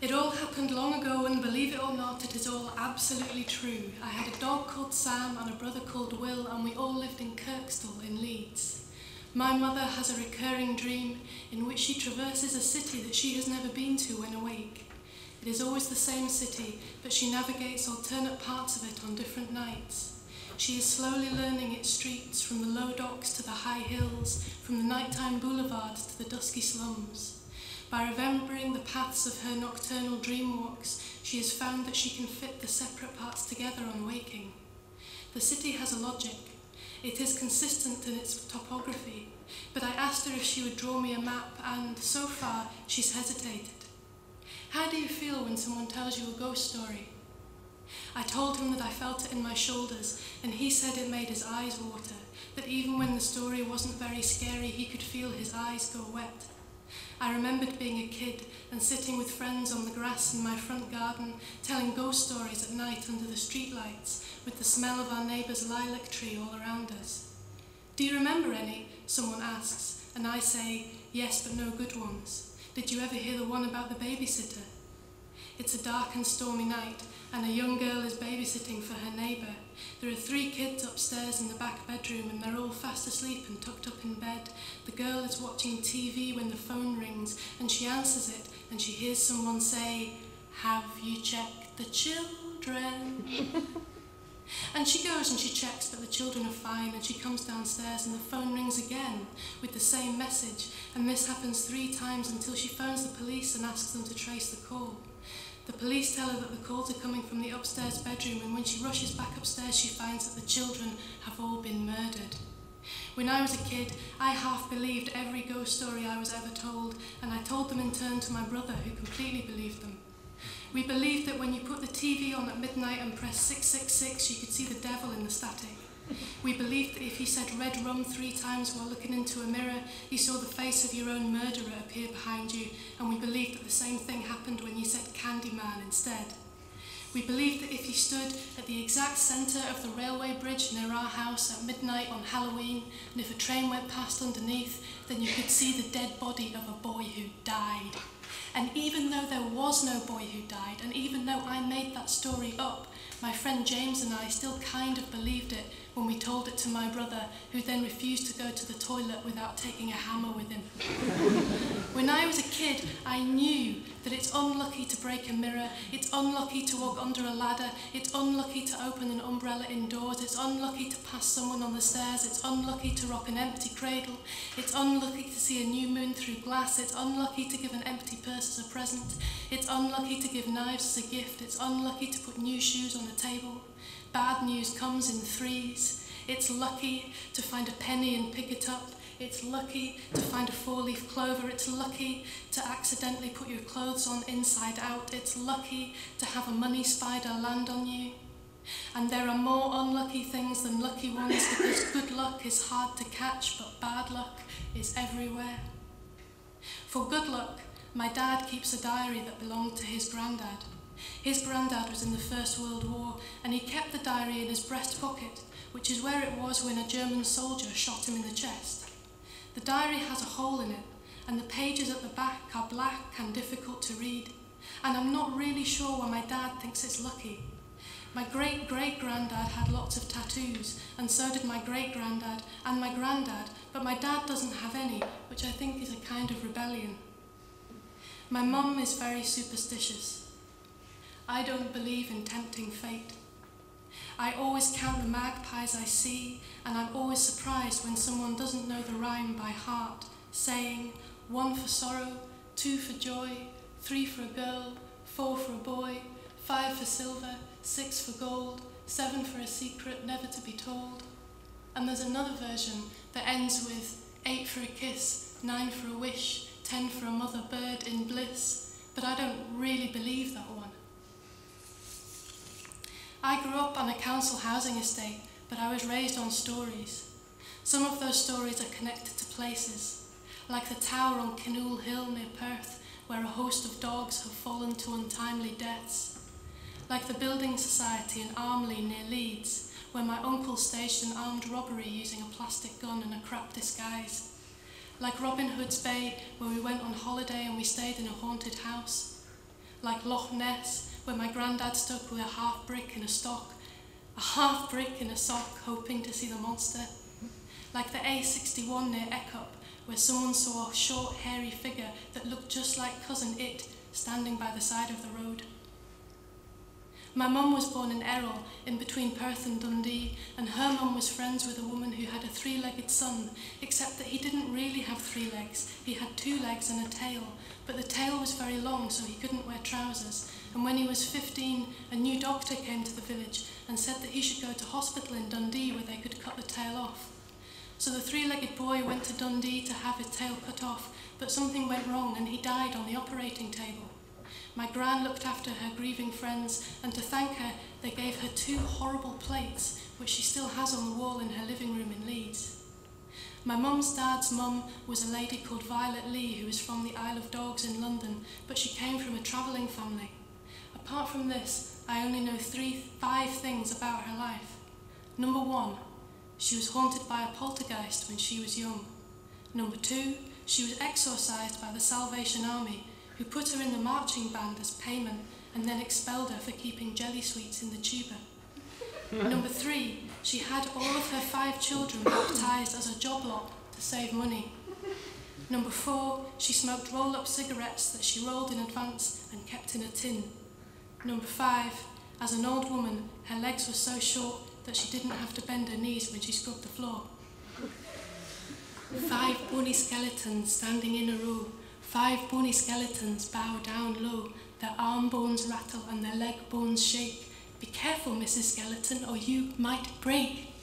It all happened long ago, and believe it or not, it is all absolutely true. I had a dog called Sam and a brother called Will, and we all lived in Kirkstall in Leeds. My mother has a recurring dream in which she traverses a city that she has never been to when awake. It is always the same city, but she navigates alternate parts of it on different nights. She is slowly learning its streets, from the low docks to the high hills, from the nighttime boulevards to the dusky slums. By remembering the paths of her nocturnal dream walks, she has found that she can fit the separate parts together on waking. The city has a logic. It is consistent in its topography, but I asked her if she would draw me a map, and so far she's hesitated. How do you feel when someone tells you a ghost story? I told him that I felt it in my shoulders, and he said it made his eyes water, that even when the story wasn't very scary, he could feel his eyes go wet. I remembered being a kid and sitting with friends on the grass in my front garden, telling ghost stories at night under the streetlights, with the smell of our neighbour's lilac tree all around us. Do you remember any? Someone asks, and I say, yes, but no good ones. Did you ever hear the one about the babysitter? It's a dark and stormy night, and a young girl is babysitting for her neighbour. There are 3 kids upstairs in the back bedroom, and they're all fast asleep and tucked up in bed. The girl is watching TV when the phone rings, and she answers it, and she hears someone say, "Have you checked the children?" And she goes and she checks that the children are fine, and she comes downstairs and the phone rings again with the same message, and this happens 3 times until she phones the police and asks them to trace the call. The police tell her that the calls are coming from the upstairs bedroom, and when she rushes back upstairs she finds that the children have all been murdered. When I was a kid, I half believed every ghost story I was ever told, and I told them in turn to my brother, who completely believed them. We believed that when you put the TV on at midnight and pressed 666, you could see the devil in the static. We believed that if you said red rum 3 times while looking into a mirror, you saw the face of your own murderer appear behind you, and we believed that the same thing happened when you said Candyman instead. We believed that if you stood at the exact centre of the railway bridge near our house at midnight on Halloween, and if a train went past underneath, then you could see the dead body of a boy who died. And even though there was no boy who died, and even though I made that story up, my friend James and I still kind of believed it when we told it to my brother, who then refused to go to the toilet without taking a hammer with him. When I was a kid, I knew that it's unlucky to break a mirror, it's unlucky to walk under a ladder, it's unlucky to open an umbrella indoors, it's unlucky to pass someone on the stairs, it's unlucky to rock an empty cradle, it's unlucky to see a new moon through glass, it's unlucky to give an empty purse as a present, it's unlucky to give knives as a gift, it's unlucky to put new shoes on a table. Bad news comes in 3s. It's lucky to find a penny and pick it up. It's lucky to find a 4-leaf clover. It's lucky to accidentally put your clothes on inside out. It's lucky to have a money spider land on you. And there are more unlucky things than lucky ones, because good luck is hard to catch, but bad luck is everywhere. For good luck, my dad keeps a diary that belonged to his granddad. His granddad was in the First World War, and he kept the diary in his breast pocket, which is where it was when a German soldier shot him in the chest. The diary has a hole in it, and the pages at the back are black and difficult to read, and I'm not really sure why my dad thinks it's lucky. My great-great-granddad had lots of tattoos, and so did my great-granddad and my granddad, but my dad doesn't have any, which I think is a kind of rebellion. My mum is very superstitious. I don't believe in tempting fate. I always count the magpies I see, and I'm always surprised when someone doesn't know the rhyme by heart, saying 1 for sorrow, 2 for joy, 3 for a girl, 4 for a boy, 5 for silver, 6 for gold, 7 for a secret never to be told. And there's another version that ends with 8 for a kiss, 9 for a wish, 10 for a mother bird in bliss, but I don't really believe that one. I grew up on a council housing estate, but I was raised on stories. Some of those stories are connected to places, like the tower on Kinnoul Hill near Perth, where a host of dogs have fallen to untimely deaths. Like the Building Society in Armley near Leeds, where my uncle staged an armed robbery using a plastic gun and a crap disguise. Like Robin Hood's Bay, where we went on holiday and we stayed in a haunted house. like Loch Ness, where my granddad stuck with a half brick in a sock, hoping to see the monster. Like the A61 near Eckup, where someone saw a short, hairy figure that looked just like Cousin It standing by the side of the road. My mum was born in Errol, in between Perth and Dundee, and her mum was friends with a woman who had a three-legged son, except that he didn't really have 3 legs. He had 2 legs and a tail, but the tail was very long, so he couldn't wear trousers. And when he was 15, a new doctor came to the village and said that he should go to hospital in Dundee where they could cut the tail off. So the 3-legged boy went to Dundee to have his tail cut off, but something went wrong and he died on the operating table. My gran looked after her grieving friends, and to thank her, they gave her 2 horrible plates, which she still has on the wall in her living room in Leeds. My mum's dad's mum was a lady called Violet Lee, who was from the Isle of Dogs in London, but she came from a travelling family. Apart from this, I only know 5 things about her life. Number 1, she was haunted by a poltergeist when she was young. Number 2, she was exorcised by the Salvation Army, who put her in the marching band as payment and then expelled her for keeping jelly sweets in the tuba. Number 3, she had all of her 5 children baptised as a job lot to save money. Number 4, she smoked roll-up cigarettes that she rolled in advance and kept in a tin. Number 5, as an old woman, her legs were so short that she didn't have to bend her knees when she scrubbed the floor. 5 bony skeletons standing in a row. 5 bony skeletons bow down low, their arm bones rattle and their leg bones shake. Be careful, Mrs. Skeleton, or you might break.